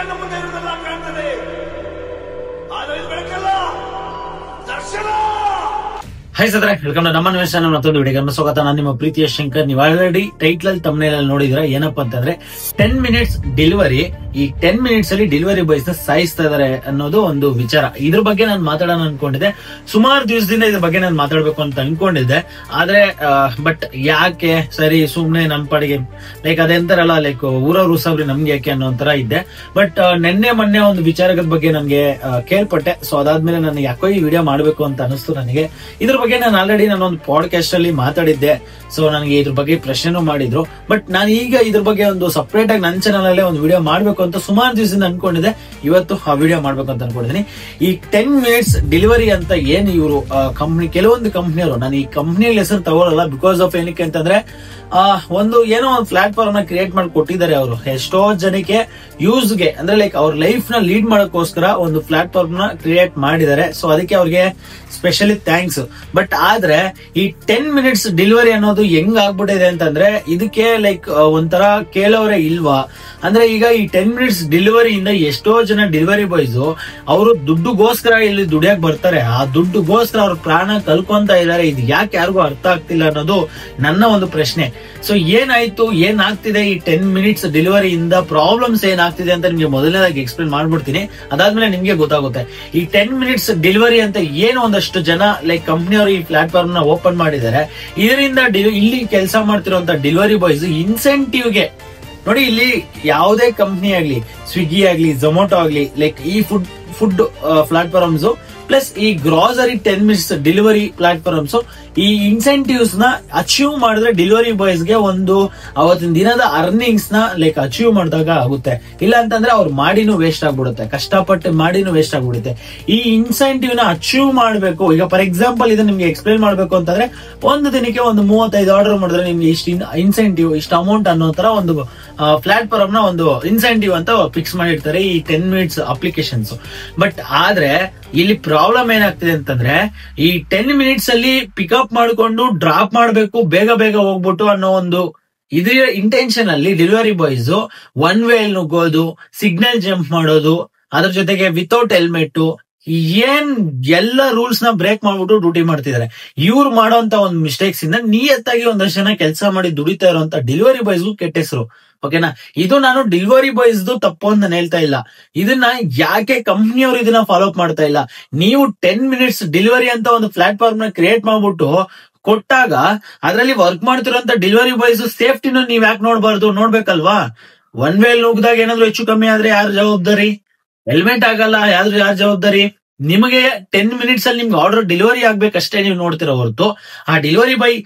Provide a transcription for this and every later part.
ಕಣ್ಣ ಮುಂದೆ ಇರುವುದೆಲ್ಲ ಕಾಣ್ತದೆ, ಆದರೆ ಇದು ಬೆಳಕಲ್ಲ, ದರ್ಶನ. ಹೈ ಸದ್ರೆ ವೆಲ್ಕಮ್ ನಮ್ಮ ನ್ಯೂಸ್ ಮತ್ತೊಂದು ವಿಡಿಯೋಗೆ ಸ್ವಾಗತ. ನಾನು ನಿಮ್ಮ ಪ್ರೀತಿಯ ಶಂಕರ್. ನೀವು ಆಲ್ರೆಡಿ ಟೈಟಲ್ ತಮ್ನೇಲ್ ಅಲ್ಲಿ ನೋಡಿದ್ರೆ ಏನಪ್ಪಾ ಅಂತಂದ್ರೆ 10 ಮಿನಿಟ್ಸ್ ಡೆಲಿವರಿ. ಈ 10 ಮಿನಿಟ್ಸ್ ಅಲ್ಲಿ ಡೆಲಿವರಿ ಬಾಯ್ಸ್ ನ ಸಾಯಿಸ್ತಾ ಇದಾರೆ ಅನ್ನೋದು ಒಂದು ವಿಚಾರ. ಇದ್ರ ಬಗ್ಗೆ ನಾನು ಮಾತಾಡೋಣ ಅನ್ಕೊಂಡಿದ್ದೆ. ಸುಮಾರು ದಿವಸದಿಂದ ಇದ್ರ ಬಗ್ಗೆ ನಾನು ಮಾತಾಡ್ಬೇಕು ಅಂತ ಅನ್ಕೊಂಡಿದ್ದೆ. ಆದ್ರೆ ಬಟ್ ಯಾಕೆ ಸರಿ ಸುಮ್ನೆ ನಮ್ ಪಾಡಿಗೆ ಲೈಕ್ ಅದೆಂತಾರಲ್ಲ ಲೈಕ್ ಊರವ್ರು ಉಸಾಬ್ರಿ ನಮ್ಗೆ ಯಾಕೆ ಅನ್ನೋ ಒಂಥರ ಇದ್ದೆ. ಬಟ್ ಮೊನ್ನೆ ಒಂದು ವಿಚಾರದ ಬಗ್ಗೆ ನನ್ಗೆ ಕೇಳ್ಪಟ್ಟೆ. ಸೊ ಅದಾದ್ಮೇಲೆ ನನಗೆ ಯಾಕೋ ಈ ವಿಡಿಯೋ ಮಾಡ್ಬೇಕು ಅಂತ ಅನಿಸ್ತು ನನಗೆ. ಇದ್ರ ಬಗ್ಗೆ ನಾನು ಆಲ್ರೆಡಿ ನಾನೊಂದು ಪಾಡ್ಕಾಸ್ಟ್ ಅಲ್ಲಿ ಮಾತಾಡಿದ್ದೆ. ಸೊ ನನಗೆ ಇದ್ರ ಬಗ್ಗೆ ಪ್ರಶ್ನೆನೂ ಮಾಡಿದ್ರು. ಬಟ್ ನಾನು ಈಗ ಇದ್ರ ಬಗ್ಗೆ ಒಂದು ಸಪರೇಟ್ ಆಗಿ ನನ್ನ ಚಾನಲ್ ಅಲ್ಲೇ ಒಂದು ವಿಡಿಯೋ ಮಾಡ್ಬೇಕು ಅಂತ ಸುಮಾರು ದಿವಸದಿಂದ ಅನ್ಕೊಂಡಿದ್ದೆ. ಇವತ್ತು ಆ ವಿಡಿಯೋ ಮಾಡ್ಬೇಕು ಅಂತ ಅನ್ಕೊಂಡಿದ್ದೀನಿ. ಈ 10 ಮಿನಿಟ್ಸ್ ಡೆಲಿವರಿ ಅಂತ ಏನ್ ಇವರು ಕಂಪ್ನಿ, ಕೆಲವೊಂದು ಕಂಪ್ನಿಯವರು, ನಾನು ಈ ಕಂಪ್ನಿ ಹೆಸರು ತಗೊಳ್ಳಲ್ಲ ಬಿಕಾಸ್ ಆಫ್ ಏನಕ್ಕೆ ಅಂತಂದ್ರೆ ಒಂದು ಏನೋ ಒಂದು ಪ್ಲಾಟ್ಫಾರ್ಮ್ ನ ಕ್ರಿಯೇಟ್ ಮಾಡಿ ಕೊಟ್ಟಿದ್ದಾರೆ ಅವರು ಎಷ್ಟೋ ಜನಕ್ಕೆ ಯೂಸ್ಗೆ, ಅಂದ್ರೆ ಲೈಕ್ ಅವ್ರ ಲೈಫ್ ನ ಲೀಡ್ ಮಾಡೋಕ್ಕೋಸ್ಕರ ಒಂದು ಪ್ಲಾಟ್ಫಾರ್ಮ್ ನ ಕ್ರಿಯೇಟ್ ಮಾಡಿದ್ದಾರೆ. ಸೊ ಅದಕ್ಕೆ ಅವ್ರಿಗೆ ಸ್ಪೆಷಲಿ ಥ್ಯಾಂಕ್ಸ್. ಬಟ್ ಆದ್ರೆ ಈ 10 ಮಿನಿಟ್ಸ್ ಡೆಲಿವರಿ ಅನ್ನೋದು ಹೆಂಗ್ ಆಗ್ಬಿಟ್ಟಿದೆ ಅಂತಂದ್ರೆ ಇದಕ್ಕೆ ಲೈಕ್ ಒಂಥರ ಕೇಳೋರೆ ಇಲ್ವಾ ಅಂದ್ರೆ ಈಗ ಈ 10 ಮಿನಿಟ್ಸ್ ಡೆಲಿವರಿಯಿಂದ ಎಷ್ಟೋ ಜನ ಡೆಲಿವರಿ ಬಾಯ್ಸ್ ಅವರು ದುಡ್ಡುಗೋಸ್ಕರ ಇಲ್ಲಿ ದುಡಿಯಕ್ ಬರ್ತಾರೆ. ಆ ದುಡ್ಡುಗೋಸ್ಕರ ಅವ್ರ ಪ್ರಾಣ ಕಲ್ಕೊಂತ ಇದಾರೆ. ಇದು ಯಾಕೆ ಯಾರಿಗೂ ಅರ್ಥ ಆಗ್ತಿಲ್ಲ ಅನ್ನೋದು ನನ್ನ ಒಂದು ಪ್ರಶ್ನೆ. ಸೊ ಏನಾಯ್ತು, ಏನಾಗ್ತಿದೆ ಈ 10 ಮಿನಿಟ್ಸ್ ಡೆಲಿವರಿಯಿಂದ ಪ್ರಾಬ್ಲಮ್ಸ್ ಏನಾಗ್ತಿದೆ ಅಂತ ನಿಮ್ಗೆ ಮೊದಲನೇದಾಗಿ ಎಕ್ಸ್ಪ್ಲೇನ್ ಮಾಡ್ಬಿಡ್ತೀನಿ. ಅದಾದ್ಮೇಲೆ ನಿಮ್ಗೆ ಗೊತ್ತಾಗುತ್ತೆ ಈ 10 ಮಿನಿಟ್ಸ್ ಡೆಲಿವರಿ ಅಂತ ಏನು ಒಂದಷ್ಟು ಜನ ಲೈಕ್ ಕಂಪ್ನಿಯವರು ಈ ಪ್ಲಾಟ್ಫಾರ್ಮ್ ನ ಓಪನ್ ಮಾಡಿದ್ದಾರೆ. ಇದರಿಂದ ಇಲ್ಲಿ ಕೆಲಸ ಮಾಡ್ತಿರುವಂತ ಡೆಲಿವರಿ ಬಾಯ್ಸ್ ಇನ್ಸೆಂಟಿವ್ಗೆ ನೋಡಿ, ಇಲ್ಲಿ ಯಾವುದೇ ಕಂಪ್ನಿ ಆಗ್ಲಿ, ಸ್ವಿಗ್ಗಿ ಆಗ್ಲಿ, ಝೊಮ್ಯಾಟೊ ಆಗ್ಲಿ, ಲೈಕ್ ಈ ಫುಡ್ ಪ್ಲಾಟ್ಫಾರ್ಮ್ಸ್ ಪ್ಲಸ್ ಈ ಗ್ರಾಸರಿ 10 ಮಿನಿಟ್ಸ್ ಡೆಲಿವರಿ ಪ್ಲಾಟ್ಫಾರ್ಮ್ಸ್ ಈ ಇನ್ಸೆಂಟಿವ್ಸ್ ನ ಅಚೀವ್ ಮಾಡಿದ್ರೆ ಡೆಲಿವರಿ ಬಾಯ್ಸ್ ಗೆ ಒಂದು ಅವತ್ತಿನ ದಿನದ ಅರ್ನಿಂಗ್ಸ್ ನ ಲೈಕ್ ಅಚೀವ್ ಮಾಡಿದಾಗ ಆಗುತ್ತೆ. ಇಲ್ಲ ಅಂತಂದ್ರೆ ಅವ್ರು ಮಾಡಿನೂ ವೇಸ್ಟ್ ಆಗ್ಬಿಡುತ್ತೆ, ಕಷ್ಟಪಟ್ಟು ಮಾಡಿನೂ ವೇಸ್ಟ್ ಆಗ್ಬಿಡುತ್ತೆ. ಈ ಇನ್ಸೆಂಟಿವ್ ನ ಅಚೀವ್ ಮಾಡ್ಬೇಕು. ಈಗ ಫಾರ್ ಎಕ್ಸಾಂಪಲ್ ಇದನ್ನ ನಿಮ್ಗೆ ಎಕ್ಸ್ಪ್ಲೇನ್ ಮಾಡ್ಬೇಕು ಅಂತಂದ್ರೆ ಒಂದು ದಿನಕ್ಕೆ ಒಂದು 35 ಆರ್ಡರ್ ಮಾಡಿದ್ರೆ ನಿಮ್ಗೆ ಇಷ್ಟು ಇನ್ಸೆಂಟಿವ್, ಇಷ್ಟು ಅಮೌಂಟ್ ಅನ್ನೋ ತರ ಒಂದು ಪ್ಲಾಟ್ಫಾರ್ಮ್ ನ ಒಂದು ಇನ್ಸೆಂಟಿವ್ ಅಂತ ಫಿಕ್ಸ್ ಮಾಡಿರ್ತಾರೆ ಈ 10 ಮಿನಿಟ್ಸ್ ಅಪ್ಲಿಕೇಶನ್ಸ್. ಬಟ್ ಆದ್ರೆ ಇಲ್ಲಿ ಪ್ರಾಬ್ಲಮ್ ಏನಾಗ್ತಿದೆ ಅಂತಂದ್ರೆ ಈ 10 ಮಿನಿಟ್ಸ್ ಅಲ್ಲಿ ಪಿಕಪ್ ಮಾಡ್ಕೊಂಡು ಡ್ರಾಪ್ ಮಾಡ್ಬೇಕು, ಬೇಗ ಹೋಗ್ಬಿಟ್ಟು ಅನ್ನೋ ಒಂದು ಇದ್ರ ಇಂಟೆನ್ಷನ್ ಅಲ್ಲಿ ಡೆಲಿವರಿ ಬಾಯ್ಸ್ ಒನ್ ವೇ ನುಗ್ಗೋದು, ಸಿಗ್ನಲ್ ಜಂಪ್ ಮಾಡೋದು, ಅದ್ರ ಜೊತೆಗೆ ವಿತೌಟ್ ಹೆಲ್ಮೆಟ್ ಏನ್ ಎಲ್ಲ ರೂಲ್ಸ್ ನ ಬ್ರೇಕ್ ಮಾಡ್ಬಿಟ್ಟು ಡ್ಯೂಟಿ ಮಾಡ್ತಿದ್ದಾರೆ. ಇವ್ರು ಮಾಡೋಂತ ಒಂದು ಮಿಸ್ಟೇಕ್ಸ್ ಇಂದ ನಿಯತ್ತಾಗಿ ಒಂದಷ್ಟು ಜನ ಕೆಲಸ ಮಾಡಿ ದುಡಿತಾ ಇರುವಂತ ಡೆಲಿವರಿ ಬಾಯ್ಸ್ಗೂ ಕೆಟ್ಟ ಹೆಸರು. ಓಕೆನಾ, ಇದು ನಾನು ಡೆಲಿವರಿ ಬಾಯ್ಸ್ ತಪ್ಪು ಅಂತ ಹೇಳ್ತಾ ಇಲ್ಲ. ಇದನ್ನ ಯಾಕೆ ಕಂಪ್ನಿಯವರು ಇದನ್ನ ಫಾಲೋ ಅಪ್ ಮಾಡ್ತಾ ಇಲ್ಲ? ನೀವು 10 ಮಿನಿಟ್ಸ್ ಡೆಲಿವರಿ ಅಂತ ಒಂದು ಪ್ಲಾಟ್ಫಾರ್ಮ್ ನ ಕ್ರಿಯೇಟ್ ಮಾಡ್ಬಿಟ್ಟು ಕೊಟ್ಟಾಗ ಅದರಲ್ಲಿ ವರ್ಕ್ ಮಾಡ್ತಿರೋಂತ ಡೆಲಿವರಿ ಬಾಯ್ಸ್ ಸೇಫ್ಟಿನ ನೀವ್ ಯಾಕೆ ನೋಡ್ಬೇಕಲ್ವಾ? ಒನ್ ವೇ ನುಗ್ದಾಗ ಏನಾದ್ರು ಹೆಚ್ಚು ಕಮ್ಮಿ ಆದ್ರೆ ಯಾರು ಜವಾಬ್ದಾರಿ? ಹೆಲ್ಮೆಟ್ ಆಗಲ್ಲ, ಯಾರು ಜವಾಬ್ದಾರಿ? ನಿಮಗೆ 10 ಮಿನಿಟ್ಸ್ ಅಲ್ಲಿ ನಿಮ್ಗೆ ಆರ್ಡರ್ ಡೆಲಿವರಿ ಆಗ್ಬೇಕಷ್ಟೇ ನೀವು ನೋಡ್ತಿರೋ ಹೊರತು ಆ ಡೆಲಿವರಿ ಬಾಯ್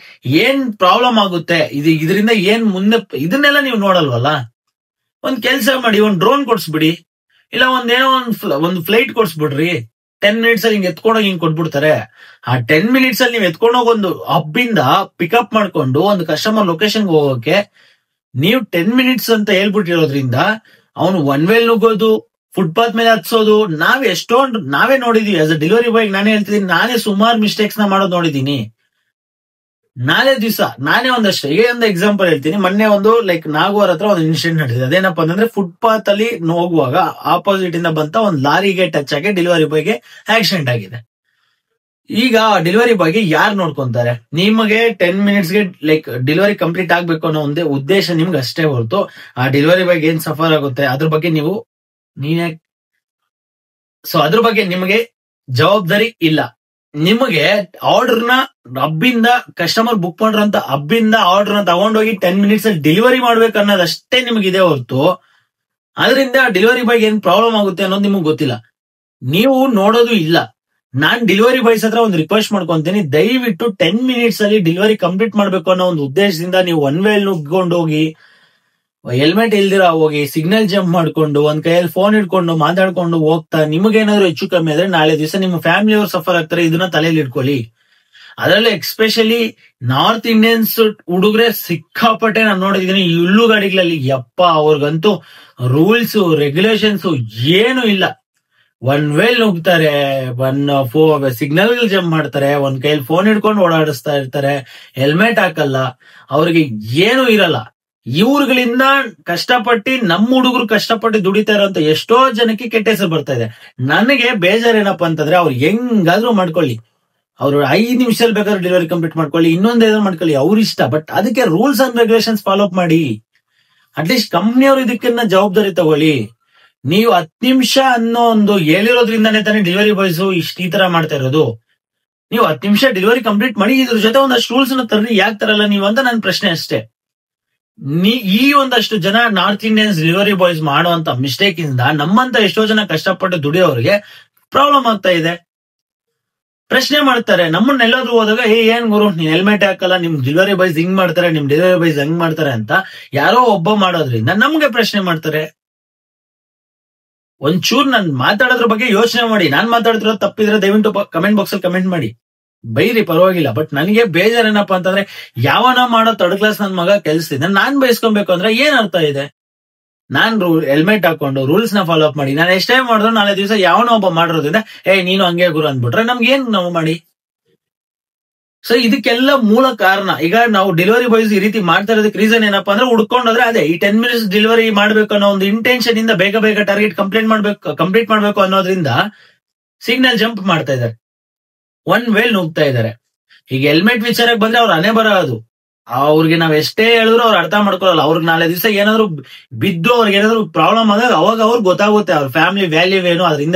ಏನ್ ಪ್ರಾಬ್ಲಮ್ ಆಗುತ್ತೆ, ಇದರಿಂದ ಏನ್ ಮುಂದೆ ಇದನ್ನೆಲ್ಲ ನೀವು ನೋಡಲ್ವಲ್ಲ. ಒಂದ್ ಕೆಲ್ಸ ಮಾಡಿ, ಒಂದ್ ಡ್ರೋನ್ ಕೊಡ್ಸ್ಬಿಡಿ, ಇಲ್ಲ ಒಂದು ಫ್ಲೈಟ್ ಕೊಡ್ಸ್ಬಿಡ್ರಿ. 10 ಮಿನಿಟ್ಸ್ ಅಲ್ಲಿ ಹಿಂಗ್ ಎತ್ಕೊಂಡೋಗಿ ಹಿಂಗ್ ಕೊಟ್ಬಿಡ್ತಾರೆ. ಆ 10 ಮಿನಿಟ್ಸ್ ಅಲ್ಲಿ ನೀವ್ ಎತ್ಕೊಂಡೋಗಿ ಒಂದು ಹಬ್ಬಿಂದ ಪಿಕಪ್ ಮಾಡ್ಕೊಂಡು ಒಂದು ಕಸ್ಟಮರ್ ಲೊಕೇಶನ್ ಹೋಗೋಕೆ ನೀವು 10 ಮಿನಿಟ್ಸ್ ಅಂತ ಹೇಳ್ಬಿಟ್ಟಿರೋದ್ರಿಂದ ಅವನು ಒನ್ ವೇಲ್ ನುಗ್ಗೋದು, ಫುಟ್ಪಾತ್ ಮೇಲೆ ಹತ್ಸೋದು ನಾವೇ ನೋಡಿದೀವಿ. ಆಸ್ ಅ ಡೆಲಿವರಿ ಬಾಯ್ ನಾನೇ ಹೇಳ್ತಿದ್ದೀನಿ, ನಾನೇ ಸುಮಾರು ಮಿಸ್ಟೇಕ್ಸ್ ನ ಮಾಡೋದು ನೋಡಿದೀನಿ. ನಾನೇ ಒಂದಷ್ಟು ಈಗ ಒಂದು ಎಕ್ಸಾಂಪಲ್ ಹೇಳ್ತೀನಿ. ಮೊನ್ನೆ ಒಂದು ಲೈಕ್ ನಾಗವಾರ ಹತ್ರ ಒಂದು ಇನ್ಸಿಡೆಂಟ್ ನಡೆದಿದೆ. ಅದೇನಪ್ಪ ಅಂತಂದ್ರೆ ಫುಟ್ಪಾತ್ ಅಲ್ಲಿ ಹೋಗುವಾಗ ಆಪೋಸಿಟ್ ಇಂದ ಬಂತ ಒಂದು ಲಾರಿಗೆ ಟಚ್ ಆಗಿ ಡೆಲಿವರಿ ಬಾಯ್ಗೆ ಆಕ್ಸಿಡೆಂಟ್ ಆಗಿದೆ. ಈಗ ಡೆಲಿವರಿ ಬಾಯ್ಗೆ ಯಾರು ನೋಡ್ಕೊಂತಾರೆ? ನಿಮಗೆ 10 ಮಿನಿಟ್ಸ್ಗೆ ಲೈಕ್ ಡೆಲಿವರಿ ಕಂಪ್ಲೀಟ್ ಆಗ್ಬೇಕು ಅನ್ನೋ ಒಂದೇ ಉದ್ದೇಶ ನಿಮ್ಗೆ ಅಷ್ಟೇ ಹೊರತು ಆ ಡೆಲಿವರಿ ಬಾಯ್ಗೆ ಏನ್ ಸಫರ್ ಆಗುತ್ತೆ ಅದ್ರ ಬಗ್ಗೆ ಅದ್ರ ಬಗ್ಗೆ ನಿಮಗೆ ಜವಾಬ್ದಾರಿ ಇಲ್ಲ. ನಿಮಗೆ ಆರ್ಡರ್ ನ ಹಬ್ಬಿಂದ ಕಸ್ಟಮರ್ ಬುಕ್ ಮಾಡಿರೋಂತ ಹಬ್ಬಿಂದ ಆರ್ಡರ್ ನ ತಗೊಂಡೋಗಿ 10 ಮಿನಿಟ್ಸ್ ಅಲ್ಲಿ ಡೆಲಿವರಿ ಮಾಡ್ಬೇಕು ಅನ್ನೋದಷ್ಟೇ ನಿಮಗಿದೆ ಹೊರತು ಅದರಿಂದ ಡೆಲಿವರಿ ಬಾಯ್ಗೆ ಏನ್ ಪ್ರಾಬ್ಲಮ್ ಆಗುತ್ತೆ ಅನ್ನೋದು ನಿಮಗ್ ಗೊತ್ತಿಲ್ಲ, ನೀವು ನೋಡೋದು ಇಲ್ಲ. ನಾನ್ ಡೆಲಿವರಿ ಬಾಯ್ಸ್ ಹತ್ರ ಒಂದು ರಿಕ್ವೆಸ್ಟ್ ಮಾಡ್ಕೊಂತೀನಿ, ದಯವಿಟ್ಟು 10 ಮಿನಿಟ್ಸ್ ಅಲ್ಲಿ ಡೆಲಿವರಿ ಕಂಪ್ಲೀಟ್ ಮಾಡ್ಬೇಕು ಅನ್ನೋ ಒಂದು ಉದ್ದೇಶದಿಂದ ನೀವು ಒನ್ ವೇ ನುಗ್ಕೊಂಡು ಹೋಗಿ, ಹೆಲ್ಮೆಟ್ ಇಲ್ದಿರ ಹೋಗಿ, ಸಿಗ್ನಲ್ ಜಂಪ್ ಮಾಡ್ಕೊಂಡು ಒಂದ್ ಕೈಯಲ್ಲಿ ಫೋನ್ ಇಟ್ಕೊಂಡು ಮಾತಾಡ್ಕೊಂಡು ಹೋಗ್ತಾ ನಿಮಗೇನಾದ್ರು ಹೆಚ್ಚು ಕಮ್ಮಿ ಆದ್ರೆ ನಾಳೆ ದಿವಸ ನಿಮ್ಮ ಫ್ಯಾಮಿಲಿ ಅವ್ರು ಸಫರ್ ಆಗ್ತಾರೆ. ಇದನ್ನ ತಲೆಯಲ್ಲಿ ಇಟ್ಕೊಳ್ಳಿ. ಅದರಲ್ಲಿ ಎಕ್ಸ್ಪೆಷಲಿ ನಾರ್ತ್ ಇಂಡಿಯನ್ಸ್ ಹುಡುಗ್ರೆ ಸಿಕ್ಕಾಪಟ್ಟೆ ನಾನು ನೋಡಿದೀನಿ ಇಳ್ಳು ಗಾಡಿಗಳಲ್ಲಿ. ಯಪ್ಪ, ಅವ್ರಿಗಂತೂ ರೂಲ್ಸ್ ರೆಗ್ಯುಲೇಷನ್ಸ್ ಏನು ಇಲ್ಲ. ಒನ್ ವೇಲ್ ನುಗ್ತಾರೆ, ಸಿಗ್ನಲ್ ಜಂಪ್ ಮಾಡ್ತಾರೆ, ಒಂದ್ ಕೈಯಲ್ಲಿ ಫೋನ್ ಹಿಡ್ಕೊಂಡು ಓಡಾಡಿಸ್ತಾ ಇರ್ತಾರೆ, ಹೆಲ್ಮೆಟ್ ಹಾಕಲ್ಲ, ಅವ್ರಿಗೆ ಏನು ಇರಲ್ಲ. ಇವ್ರುಗಳಿಂದ ಕಷ್ಟಪಟ್ಟು ನಮ್ಮ ಹುಡುಗರು ಕಷ್ಟಪಟ್ಟು ದುಡಿತಾ ಇರೋಂತ ಎಷ್ಟೋ ಜನಕ್ಕೆ ಕೆಟ್ಟ ಹೆಸರು ಬರ್ತಾ ಇದೆ. ನನಗೆ ಬೇಜಾರೇನಪ್ಪ ಅಂತಂದ್ರೆ ಅವ್ರು ಹೆಂಗಾದ್ರೂ ಮಾಡ್ಕೊಳ್ಳಿ, ಅವ್ರು 5 ನಿಮಿಷದಲ್ಲಿ ಬೇಕಾದ್ರೆ ಡೆಲಿವರಿ ಕಂಪ್ಲೀಟ್ ಮಾಡ್ಕೊಳ್ಳಿ, ಇನ್ನೊಂದೇನೋ ಮಾಡ್ಕೊಳ್ಳಿ, ಅವ್ರ ಇಷ್ಟ. ಬಟ್ ಅದಕ್ಕೆ rules and regulations follow up ಮಾಡಿ. ಅಟ್ಲೀಸ್ಟ್ ಕಂಪ್ನಿಯವರು ಇದಕ್ಕಿನ್ನ ಜವಾಬ್ದಾರಿ ತಗೊಳ್ಳಿ. ನೀವು 10 ನಿಮಿಷ ಅನ್ನೋ ಒಂದು ಹೇಳಿರೋದ್ರಿಂದಾನೇ ತಾನೇ ಡೆಲಿವರಿ ಬಾಯ್ಸ್ ಈ ತರ ಮಾಡ್ತಾ ಇರೋದು. ನೀವು 10 ನಿಮಿಷ ಡೆಲಿವರಿ ಕಂಪ್ಲೀಟ್ ಮಾಡಿ, ಇದ್ರ ಜೊತೆ ಒಂದಷ್ಟು ರೂಲ್ಸ್ ನ ತರ್ರಿ, ಯಾಕೆ ತರಲ್ಲ ನೀವು ಅಂತ ನನ್ನ ಪ್ರಶ್ನೆ ಅಷ್ಟೇ. ಈ ಒಂದಷ್ಟು ಜನ ನಾರ್ತ್ ಇಂಡಿಯನ್ಸ್ ಡೆಲಿವರಿ ಬಾಯ್ಸ್ ಮಾಡುವಂತ ಮಿಸ್ಟೇಕ್ ಇಂದ ನಮ್ಮಂತ ಎಷ್ಟೋ ಜನ ಕಷ್ಟಪಟ್ಟು ದುಡಿಯೋರಿಗೆ ಪ್ರಾಬ್ಲಮ್ ಆಗ್ತಾ ಇದೆ. ಪ್ರಶ್ನೆ ಮಾಡ್ತಾರೆ ನಮ್ಮನ್ನೆಲ್ಲಾದ್ರೂ ಹೋದಾಗ, ಏನ್ ಗುರು ನೀನ್ ಹೆಲ್ಮೆಟ್ ಹಾಕಲ್ಲ, ನಿಮ್ ಡೆಲಿವರಿ ಬಾಯ್ಸ್ ಹಿಂಗ್ ಮಾಡ್ತಾರೆ, ನಿಮ್ ಡೆಲಿವರಿ ಬಾಯ್ಸ್ ಹಂಗ್ ಮಾಡ್ತಾರೆ ಅಂತ ಯಾರೋ ಒಬ್ಬ ಮಾಡೋದ್ರಿಂದ ನಮ್ಗೆ ಪ್ರಶ್ನೆ ಮಾಡ್ತಾರೆ. ಒಂಚೂರು ನಾನ್ ಮಾತಾಡೋದ್ರ ಬಗ್ಗೆ ಯೋಚನೆ ಮಾಡಿ. ನಾನ್ ಮಾತಾಡ್ತಿರೋದು ತಪ್ಪಿದ್ರೆ ದಯವಿಟ್ಟು ಕಮೆಂಟ್ ಬಾಕ್ಸ್ ಅಲ್ಲಿ ಕಮೆಂಟ್ ಮಾಡಿ, ಬೈರಿ, ಪರವಾಗಿಲ್ಲ. ಬಟ್ ನನಗೆ ಬೇಜಾರೇನಪ್ಪ ಅಂತಂದ್ರೆ ಯಾವನ ಮಾಡೋ ಥರ್ಡ್ ಕ್ಲಾಸ್ ನನ್ ಮಗ ಕೆಲ್ಸದಿಂದ ನಾನ್ ಬಯಸ್ಕೊಬೇಕು ಅಂದ್ರೆ ಏನ್ ಅರ್ಥ ಇದೆ? ನಾನ್ ಹೆಲ್ಮೆಟ್ ಹಾಕೊಂಡು ರೂಲ್ಸ್ ನ ಫಾಲೋ ಅಪ್ ಮಾಡಿ, ನಾನು ಎಷ್ಟೇ ಮಾಡಿದ್ರು ನಾಳೆ ದಿವಸ ಯಾವನೋ ಒಬ್ಬ ಮಾಡಿರೋದ್ರಿಂದ ನೀನು ಹಂಗೆ ಗುರು ಅಂದ್ಬಿಟ್ರೆ ನಮ್ಗೆ ಏನ್ ನಾವು ಮಾಡಿ? ಸೊ ಇದಕ್ಕೆಲ್ಲ ಮೂಲ ಕಾರಣ, ಈಗ ನಾವು ಡೆಲಿವರಿ ಬಾಯ್ಸ್ ಈ ರೀತಿ ಮಾಡ್ತಾ ಇರೋದಕ್ಕೆ ರೀಸನ್ ಏನಪ್ಪಾ ಅಂದ್ರೆ ಹುಡ್ಕೊಂಡೋದ್ರೆ ಅದೇ ಈ 10 ಮಿನಿಟ್ಸ್ ಡೆಲಿವರಿ ಮಾಡ್ಬೇಕು ಅನ್ನೋ ಒಂದು ಇಂಟೆನ್ಷನ್ ಇಂದ ಬೇಗ ಬೇಗ ಟಾರ್ಗೆಟ್ ಕಂಪ್ಲೀಟ್ ಮಾಡ್ಬೇಕು ಅನ್ನೋದ್ರಿಂದ ಸಿಗ್ನಲ್ ಜಂಪ್ ಮಾಡ್ತಾ ಇದಾರೆ, ಒನ್ ವೇಲ್ ನುಗ್ತಾ ಇದಾರೆ. ಈಗ ಹೆಲ್ಮೆಟ್ ವಿಚಾರಕ್ಕೆ ಬಂದ್ರೆ ಅವ್ರ ಹಣೆ ಬರೋದು, ಅವ್ರಿಗೆ ನಾವ್ ಎಷ್ಟೇ ಹೇಳಿದ್ರು ಅವ್ರು ಅರ್ಥ ಮಾಡ್ಕೊಳ್ಳಲ್ಲ. ಅವ್ರಿಗೆ ನಾಳೆ ದಿವಸ ಏನಾದ್ರು ಬಿದ್ದು ಅವ್ರಿಗೆ ಏನಾದ್ರು ಪ್ರಾಬ್ಲಮ್ ಆದಾಗ ಅವಾಗ ಅವ್ರಿಗೆ ಗೊತ್ತಾಗುತ್ತೆ ಅವ್ರ ಫ್ಯಾಮಿಲಿ ವ್ಯಾಲ್ಯೂ ಏನು, ಅದರಿಂದ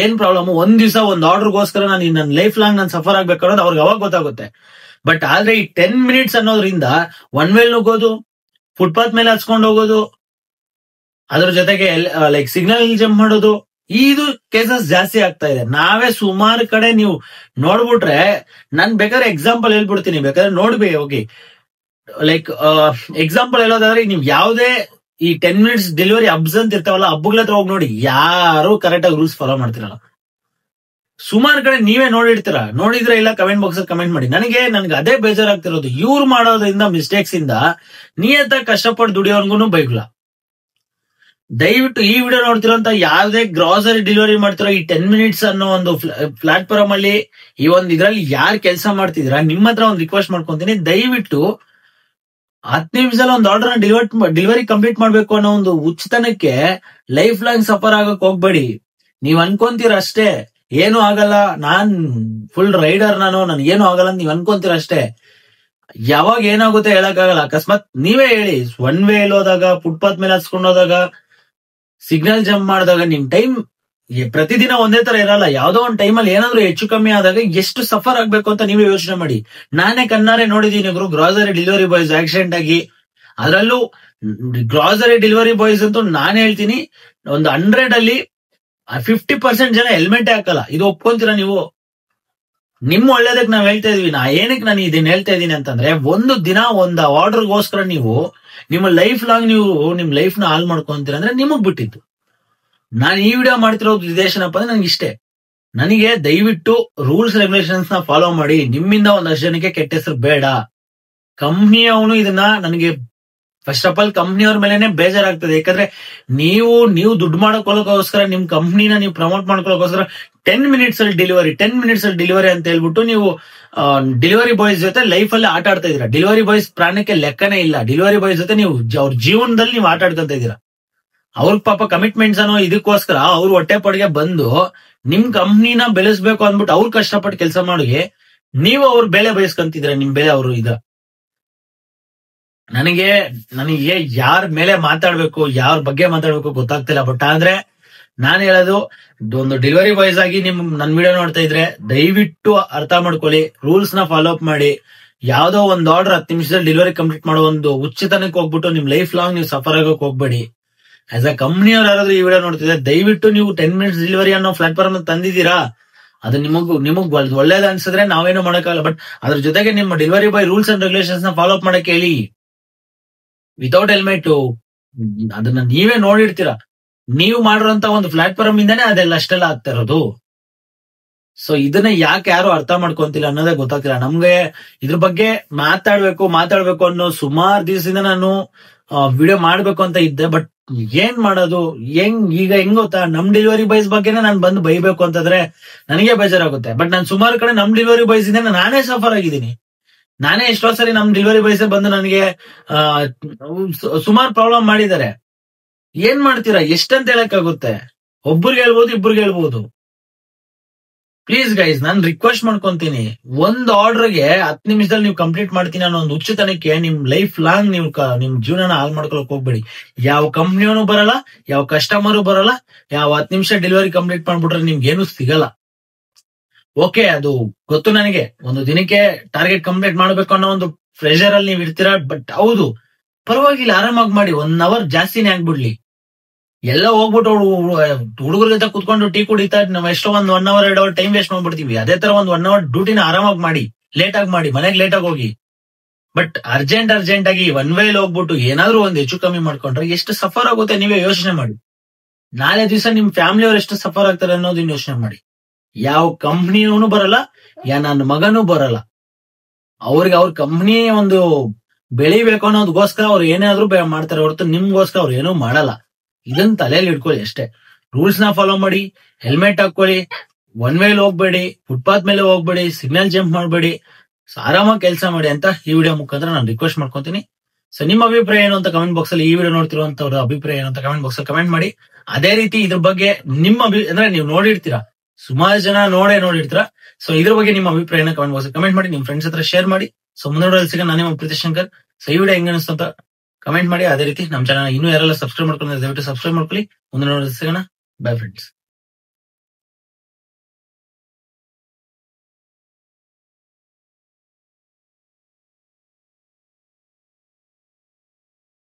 ಏನ್ ಪ್ರಾಬ್ಲಮ್. ಒಂದ್ ದಿವಸ ಒಂದ್ ಆರ್ಡರ್ಗೋಸ್ಕರ ನನ್ನ ಲೈಫ್ ಲಾಂಗ್ ನಾನು ಸಫರ್ ಆಗ್ಬೇಕು ಅನ್ನೋದು ಅವ್ರಿಗೆ ಅವಾಗ ಗೊತ್ತಾಗುತ್ತೆ. ಬಟ್ ಆದ್ರೆ ಈ 10 ಮಿನಿಟ್ಸ್ ಅನ್ನೋದ್ರಿಂದ ಒನ್ ವೇಲ್ ನುಗ್ಗೋದು, ಫುಟ್ಪಾತ್ ಮೇಲೆ ಹಚ್ಕೊಂಡು ಹೋಗೋದು, ಅದ್ರ ಜೊತೆಗೆ ಲೈಕ್ ಸಿಗ್ನಲ್ ಜಂಪ್ ಮಾಡೋದು, ಇದು ಕೇಸಸ್ ಜಾಸ್ತಿ ಆಗ್ತಾ ಇದೆ. ನಾವೇ ಸುಮಾರು ಕಡೆ ನೀವು ನೋಡ್ಬಿಟ್ರೆ, ನಾನ್ ಬೇಕಾದ್ರೆ ಎಕ್ಸಾಂಪಲ್ ಹೇಳ್ಬಿಡ್ತೀನಿ, ಬೇಕಾದ್ರೆ ನೋಡ್ಬೇ ಹೋಗಿ. ಲೈಕ್ ಎಕ್ಸಾಂಪಲ್ ಹೇಳೋದಾದ್ರೆ, ನೀವು ಯಾವ್ದೇ ಈ 10 ಮಿನಿಟ್ಸ್ ಡೆಲಿವರಿ ಹಬ್ಸ್ ಅಂತ ಇರ್ತಾವಲ್ಲ, ಹಬ್ಬಗಳ ಹತ್ರ ಹೋಗಿ ನೋಡಿ, ಯಾರು ಕರೆಕ್ಟ್ ಆಗಿ ರೂಲ್ಸ್ ಫಾಲೋ ಮಾಡ್ತಿರಲ್ಲ. ಸುಮಾರು ಕಡೆ ನೀವೇ ನೋಡಿರ್ತೀರಾ, ನೋಡಿದ್ರೆ ಇಲ್ಲ ಕಮೆಂಟ್ ಬಾಕ್ಸ್ ಅಲ್ಲಿ ಕಮೆಂಟ್ ಮಾಡಿ. ನನ್ಗೆ ಅದೇ ಬೇಜಾರಾಗ್ತಿರೋದು, ಇವ್ರು ಮಾಡೋದ್ರಿಂದ ಮಿಸ್ಟೇಕ್ಸ್ ಇಂದ ನಿಯತ್ತಾಗಿ ಕಷ್ಟಪಟ್ಟು ದುಡಿಯೋರ್ಗು ಬೈಗ್ಲ. ದಯವಿಟ್ಟು ಈ ವಿಡಿಯೋ ನೋಡ್ತಿರೋಂತ ಯಾವ್ದೇ ಗ್ರಾಸರಿ ಡೆಲಿವರಿ ಮಾಡ್ತಿರೋ ಈ 10 ಮಿನಿಟ್ಸ್ ಅನ್ನೋ ಒಂದು ಪ್ಲಾಟ್ಫಾರ್ಮ್ ಅಲ್ಲಿ, ಈ ಒಂದು ಇದ್ರಲ್ಲಿ ಯಾರು ಕೆಲಸ ಮಾಡ್ತಿದ್ದೀರಾ, ನಿಮ್ಮ ಹತ್ರ ಒಂದು ರಿಕ್ವೆಸ್ಟ್ ಮಾಡ್ಕೊಂತೀನಿ, ದಯವಿಟ್ಟು 10 ನಿಮಿಷದಲ್ಲಿ ಒಂದು ಆರ್ಡರ್ ಡೆಲಿವರಿ ಕಂಪ್ಲೀಟ್ ಮಾಡ್ಬೇಕು ಅನ್ನೋ ಒಂದು ಉಚಿತನಕ್ಕೆ ಲೈಫ್ ಲಾಂಗ್ ಸಫರ್ ಆಗಕ್ ಹೋಗ್ಬೇಡಿ. ನೀವ್ ಅನ್ಕೊಂತೀರ ಅಷ್ಟೇ, ಏನು ಆಗಲ್ಲ, ನಾನ್ ಫುಲ್ ರೈಡರ್, ನನ್ ಏನು ಆಗಲ್ಲ ಅಂತ ನೀವ್ ಅನ್ಕೊಂತೀರ ಅಷ್ಟೇ. ಯಾವಾಗ ಏನಾಗುತ್ತೆ ಹೇಳಕ್ಕಾಗಲ್ಲ. ಅಕಸ್ಮಾತ್ ನೀವೇ ಹೇಳಿ, ಒನ್ ವೇ ಹೋದಾಗ, ಫುಟ್ಪಾತ್ ಮೇಲೆ ಹಚ್ಕೊಂಡು ಹೋದಾಗ, ಸಿಗ್ನಲ್ ಜಂಪ್ ಮಾಡಿದಾಗ, ನಿಮ್ ಟೈಮ್ ಪ್ರತಿದಿನ ಒಂದೇ ತರ ಇರಲ್ಲ. ಯಾವ್ದೋ ಒಂದ್ ಟೈಮಲ್ಲಿ ಏನಾದ್ರು ಹೆಚ್ಚು ಕಮ್ಮಿ ಆದಾಗ ಎಷ್ಟು ಸಫರ್ ಆಗ್ಬೇಕು ಅಂತ ನೀವೇ ಯೋಚನೆ ಮಾಡಿ. ನಾನೇ ಕಣ್ಣಾರೆ ನೋಡಿದೀನಿ ಗ್ರಾಸರಿ ಡೆಲಿವರಿ ಬಾಯ್ಸ್ ಆಕ್ಸಿಡೆಂಟ್ ಆಗಿ. ಅದರಲ್ಲೂ ಗ್ರಾಸರಿ ಡೆಲಿವರಿ ಬಾಯ್ಸ್ ಅಂತೂ ನಾನು ಹೇಳ್ತೀನಿ, ಒಂದು 100 ಅಲ್ಲಿ 50% ಜನ ಹೆಲ್ಮೆಟ್ ಹಾಕಲ್ಲ. ಇದು ಒಪ್ಕೊಂತೀರಾ ನೀವು? ನಿಮ್ ಒಳ್ಳೇದಕ್ಕೆ ನಾವ್ ಹೇಳ್ತಾ ಇದೀವಿ. ಏನಕ್ಕೆ ನಾನು ಇದನ್ನ ಹೇಳ್ತಾ ಇದೀನಿ ಅಂತಂದ್ರೆ, ಒಂದು ದಿನ ಒಂದು ಆರ್ಡರ್ಗೋಸ್ಕರ ನೀವು ನಿಮ್ಮ ಲೈಫ್ ಲಾಂಗ್ ನೀವು ನಿಮ್ ಲೈಫ್ ನ ಹಾಳು ಮಾಡ್ಕೊಂತೀರ ಅಂದ್ರೆ ನಿಮಗ್ ಬಿಟ್ಟಿದ್ದು. ನಾನು ಈ ವಿಡಿಯೋ ಮಾಡ್ತಿರೋದು ಉದ್ದೇಶನಪ್ಪ ಅಂದ್ರೆ ನನಗೆ ಇಷ್ಟೇ. ನನಗೆ ದಯವಿಟ್ಟು ರೂಲ್ಸ್ ರೆಗ್ಯುಲೇಷನ್ಸ್ ನ ಫಾಲೋ ಮಾಡಿ. ನಿಮ್ಮಿಂದ ಒಂದಷ್ಟು ಜನಕ್ಕೆ ಕೆಟ್ಟ ಹೆಸರು ಬೇಡ. ಕಂಪ್ನಿಯವನು ಇದನ್ನ ನನಗೆ ಫಸ್ಟ್ ಆಫ್ ಆಲ್ ಕಂಪ್ನಿಯವ್ರ ಮೇಲೆನೆ ಬೇಜಾರಾಗ್ತದೆ. ಯಾಕಂದ್ರೆ ನೀವು ದುಡ್ಡು ಮಾಡ್ಕೊಳ್ಳೋಕೋಸ್ಕರ, ನಿಮ್ ಕಂಪ್ನಿನ ನೀವು ಪ್ರಮೋಟ್ ಮಾಡ್ಕೊಳ್ಳೋಕೋಸ್ಕರ 10 ಮಿನಿಟ್ಸ್ ಅಲ್ಲಿ ಡೆಲಿವರಿ ಅಂತ ಹೇಳ್ಬಿಟ್ಟು ನೀವು ಡೆಲಿವರಿ ಬಾಯ್ಸ್ ಜೊತೆ ಲೈಫ್ ಅಲ್ಲಿ ಆಟ ಆಡ್ತಾ ಇದೀರಾ. ಡೆಲಿವರಿ ಬಾಯ್ಸ್ ಪ್ರಾಣಕ್ಕೆ ಲೆಕ್ಕನೇ ಇಲ್ಲ. ಡೆಲಿವರಿ ಬಾಯ್ಸ್ ಜೊತೆ ನೀವು ಅವ್ರ ಜೀವನದಲ್ಲಿ ನೀವು ಆಟ ಆಡ್ಕೊಂತ ಇದೀರಾ. ಅವ್ರ ಪಾಪ ಕಮಿಟ್ಮೆಂಟ್ಸ್ ಅನ್ನೋ ಇದಕ್ಕೋಸ್ಕರ ಅವ್ರ ಹೊಟ್ಟೆ ಪಡೆಗೆ ಬಂದು ನಿಮ್ ಕಂಪ್ನಿನ ಬೆಳೆಸ್ಬೇಕು ಅಂದ್ಬಿಟ್ಟು ಅವ್ರು ಕಷ್ಟಪಟ್ಟು ಕೆಲಸ ಮಾಡಿ, ನೀವು ಅವ್ರ ಬೆಲೆ ಬಯಸ್ಕೊಂತಿದ್ರ. ನಿಮ್ ಬೆಲೆ ಅವರು ಇದ. ನನಗೆ ಯಾರ ಮೇಲೆ ಮಾತಾಡ್ಬೇಕು, ಯಾರ ಬಗ್ಗೆ ಮಾತಾಡ್ಬೇಕು ಗೊತ್ತಾಗ್ತಿಲ್ಲ. ಬಟ್ ಆದ್ರೆ ನಾನ್ ಹೇಳೋದು, ಒಂದು ಡೆಲಿವರಿ ಬಾಯ್ಸ್ ಆಗಿ ನನ್ ವಿಡಿಯೋ ನೋಡ್ತಾ ಇದ್ರೆ ದಯವಿಟ್ಟು ಅರ್ಥ ಮಾಡ್ಕೊಳ್ಳಿ, ರೂಲ್ಸ್ ನ ಫಾಲೋ ಅಪ್ ಮಾಡಿ. ಯಾವ್ದೋ ಒಂದು ಆರ್ಡರ್ 10 ನಿಮಿಷದಲ್ಲಿ ಡೆಲಿವರಿ ಕಂಪ್ಲೀಟ್ ಮಾಡೋ ಒಂದು ಉಚಿತನಕ್ಕೆ ಹೋಗ್ಬಿಟ್ಟು ನಿಮ್ ಲೈಫ್ ಲಾಂಗ್ ನೀವು ಸಫರ್ ಆಗಕ್ ಹೋಗ್ಬೇಡಿ. ಆಸ್ ಅ ಕಂಪ್ನಿಯವ್ರು ಯಾರಾದ್ರೂ ಈ ವಿಡಿಯೋ ನೋಡ್ತಿದ್ರೆ ದಯವಿಟ್ಟು ನೀವು 10 ಮಿನಿಟ್ಸ್ ಡೆಲಿವರಿ ಅನ್ನೋ ಪ್ಲಾಟ್ಫಾರ್ಮ್ ತಂದಿದ್ದೀರಾ, ಅದು ನಿಮಗ್ ಒಳ್ಳೇದ ಅನ್ಸಿದ್ರೆ ನಾವೇನು ಮಾಡಕ್ಕಾಗಲ್ಲ. ಬಟ್ ಅದ್ರ ಜೊತೆಗೆ ನಿಮ್ಮ delivery boy rules and regulations ನ ಫಾಲೋ ಅಪ್ ಮಾಡಕ್ ಹೇಳಿ. ವಿತೌಟ್ ಹೆಲ್ಮೆಟ್ ಅದನ್ನ ನೀವೇ ನೋಡಿರ್ತೀರಾ. ನೀವು ಮಾಡಿರೋಂತ ಒಂದು ಪ್ಲಾಟ್ಫಾರ್ಮ್ ಇಂದಾನೆ ಅದೆಲ್ಲ ಅಷ್ಟೆಲ್ಲ ಆಗ್ತಾ ಇರೋದು. ಸೊ ಇದನ್ನ ಯಾಕೆ ಯಾರು ಅರ್ಥ ಮಾಡ್ಕೊಂತಿಲ್ಲ ಅನ್ನೋದೇ ಗೊತ್ತಾಗ್ತಿಲ್ಲ. ನಮ್ಗೆ ಇದ್ರ ಬಗ್ಗೆ ಮಾತಾಡ್ಬೇಕು ಅನ್ನೋ ಸುಮಾರು ದಿವಸದಿಂದ ನಾನು ವಿಡಿಯೋ ಮಾಡ್ಬೇಕು ಅಂತ ಇದ್ದೆ. ಬಟ್ ಏನ್ ಮಾಡೋದು, ಹೆಂಗ್ ಗೊತ್ತಾ, ನಮ್ ಡೆಲಿವರಿ ಬಾಯ್ಸ್ ಬಗ್ಗೆನೇ ನಾನು ಬಂದು ಬೈಬೇಕು ಅಂತಂದ್ರೆ ನನಗೆ ಬೇಜಾರಾಗುತ್ತೆ. ಬಟ್ ನಾನು ಸುಮಾರು ಕಡೆ ನಮ್ ಡೆಲಿವರಿ ಬಾಯ್ಸ್ ಇಂದ ನಾನೇ ಸಫರ್ ಆಗಿದ್ದೀನಿ. ನಾನೇ ಎಷ್ಟೋ ಸರಿ ನಮ್ ಡೆಲಿವರಿ ಬಾಯ್ಸ್ ಬಂದು ನನಗೆ ಸುಮಾರು ಪ್ರಾಬ್ಲಮ್ ಮಾಡಿದ್ದಾರೆ. ಏನ್ ಮಾಡ್ತೀರಾ, ಎಷ್ಟಂತ ಹೇಳಕ್ಕಾಗುತ್ತೆ? ಒಬ್ಬರಿಗೆ ಹೇಳ್ಬೋದು, ಇಬ್ಬರಿಗೆ ಹೇಳ್ಬೋದು. ಪ್ಲೀಸ್ ಗೈಸ್, ನಾನು ರಿಕ್ವೆಸ್ಟ್ ಮಾಡ್ಕೊಂತೀನಿ, ಒಂದ್ ಆರ್ಡರ್ಗೆ 10 ನಿಮಿಷದಲ್ಲಿ ನೀವು ಕಂಪ್ಲೀಟ್ ಮಾಡ್ತೀನಿ ಅನ್ನೋ ಒಂದು ಹುಚ್ಚುತನಕ್ಕೆ ನಿಮ್ ಲೈಫ್ ಲಾಂಗ್ ನೀವು ನಿಮ್ ಜೀವನ ಹಾಳು ಮಾಡ್ಕೊಳಕ್ ಹೋಗ್ಬೇಡಿ. ಯಾವ ಕಂಪ್ನಿಯೂ ಬರಲ್ಲ, ಯಾವ ಕಸ್ಟಮರು ಬರಲ್ಲ, ಯಾವ 10 ನಿಮಿಷ ಡೆಲಿವರಿ ಕಂಪ್ಲೀಟ್ ಮಾಡ್ಬಿಟ್ರೆ ನಿಮ್ಗೆ ಏನು ಸಿಗಲ್ಲ. ಓಕೆ, ಅದು ಗೊತ್ತು ನನಗೆ, ಒಂದು ದಿನಕ್ಕೆ ಟಾರ್ಗೆಟ್ ಕಂಪ್ಲೀಟ್ ಮಾಡ್ಬೇಕು ಅನ್ನೋ ಒಂದು ಪ್ರೆಷರ್ ಅಲ್ಲಿ ನೀವು ಇರ್ತೀರಾ. ಬಟ್ ಹೌದು, ಪರವಾಗಿಲ್ಲ, ಆರಾಮಾಗಿ ಮಾಡಿ. 1 ಅವರ್ ಜಾಸ್ತಿನೇ ಆಗ್ಬಿಡ್ಲಿ. ಎಲ್ಲ ಹೋಗ್ಬಿಟ್ಟು ಹುಡುಗರ ಜೊತೆ ಕುತ್ಕೊಂಡು ಟೀ ಕುಡಿತಾ ನಾವ್ ಎಷ್ಟೋ 1 ಅವರ್ 2 ಅವರ್ ಟೈಮ್ ವೇಸ್ಟ್ ಮಾಡ್ಬಿಡ್ತೀವಿ. ಅದೇ ತರ 1 ಅವರ್ ಡ್ಯೂಟಿನ ಆರಾಮಾಗಿ ಮಾಡಿ, ಲೇಟ್ ಆಗಿ ಮಾಡಿ, ಮನೆಗೆ ಲೇಟ್ ಆಗಿ ಹೋಗಿ. ಬಟ್ ಅರ್ಜೆಂಟ್ ಆಗಿ 1 ವೇಲ್ ಹೋಗ್ಬಿಟ್ಟು ಏನಾದ್ರೂ ಒಂದು ಹೆಚ್ಚು ಕಮ್ಮಿ ಮಾಡ್ಕೊಂಡ್ರೆ ಎಷ್ಟು ಸಫರ್ ಆಗುತ್ತೆ ನೀವೇ ಯೋಚನೆ ಮಾಡಿ. ನಾಳೆ ದಿವಸ ನಿಮ್ ಫ್ಯಾಮಿಲಿ ಅವ್ರು ಎಷ್ಟು ಸಫರ್ ಆಗ್ತಾರೆ ಅನ್ನೋದನ್ನ ಯೋಚನೆ ಮಾಡಿ. ಯಾವ ಕಂಪ್ನಿನೂ ಬರಲ್ಲ, ನನ್ನ ಮಗನೂ ಬರಲ್ಲ. ಅವ್ರಿಗೆ ಅವ್ರ ಕಂಪ್ನಿ ಒಂದು ಬೆಳಿಬೇಕು ಅನ್ನೋದಕ್ಕೋಸ್ಕರ ಅವ್ರು ಏನಾದ್ರೂ ಮಾಡ್ತಾರೆ ಹೊರತು ನಿಮ್ಗೋಸ್ಕರ ಅವ್ರು ಏನೂ ಮಾಡಲ್ಲ. ಇದನ್ನ ತಲೆಯಲ್ಲಿ ಇಟ್ಕೊಳ್ಳಿ ಅಷ್ಟೇ. ರೂಲ್ಸ್ ನ ಫಾಲೋ ಮಾಡಿ, ಹೆಲ್ಮೆಟ್ ಹಾಕೊಳ್ಳಿ, 1 ವೇಲ್ ಹೋಗ್ಬೇಡಿ, ಫುಟ್ಪಾತ್ ಮೇಲೆ ಹೋಗ್ಬೇಡಿ, ಸಿಗ್ನಲ್ ಜಂಪ್ ಮಾಡಬೇಡಿ, ಆರಾಮಾಗಿ ಕೆಲಸ ಮಾಡಿ ಅಂತ ಈ ವಿಡಿಯೋ ಮುಖಾಂತರ ನಾನು ರಿಕ್ವೆಸ್ಟ್ ಮಾಡ್ಕೊಂತೀನಿ. ಸೊ ನಿಮ್ಮ ಅಭಿಪ್ರಾಯ ಏನು ಅಂತ ಕಮೆಂಟ್ ಬಾಕ್ಸ್ ಅಲ್ಲಿ, ಈ ವಿಡಿಯೋ ನೋಡ್ತಿರುವಂತವ್ರ ಅಭಿಪ್ರಾಯ ಏನು ಅಂತ ಕಮೆಂಟ್ ಬಾಕ್ಸ್ ಅಲ್ಲಿ ಕಮೆಂಟ್ ಮಾಡಿ. ಅದೇ ರೀತಿ ಇದ್ರ ಬಗ್ಗೆ ನಿಮ್ಮ ಅಂದ್ರೆ ನೀವು ನೋಡಿರ್ತೀರಾ, ಸುಮಾರು ಜನ ನೋಡಿರ್ತೀರಾ. ಸೊ ಇದ್ರ ಬಗ್ಗೆ ನಿಮ್ಮ ಅಭಿಪ್ರಾಯನ ಕಮೆಂಟ್ ಬಾಕ್ಸ್ ಕಮೆಂಟ್ ಮಾಡಿ, ನಿಮ್ ಫ್ರೆಂಡ್ಸ್ ಹತ್ರ ಶೇರ್ ಮಾಡಿ. ಸೊ ಮುಂದೆ ಸಿಗ ನಾನು ನಿಮ್ಮ ಪ್ರೀತಿ ಶಂಕರ್. ಸೊ ಈ ವಿಡಿಯೋ ಹೆಂಗ ಅನಿಸ್ತು ಅಂತ ಕಮೆಂಟ್ ಮಾಡಿ. ಅದೇ ರೀತಿ ನಮ್ಮ ಚಾನಲ್ ಇನ್ನೂ ಯಾರೆಲ್ಲ ಸಬ್ಸ್ಕ್ರೈಬ್ ಮಾಡ್ಕೊಂಡು ದಯವಿಟ್ಟು ಸಬ್ಸ್ಕ್ರೈಬ್ ಮಾಡ್ಕೊಳ್ಳಿ. ಮುಂದೆ ಸಿಗೋಣ. By friends.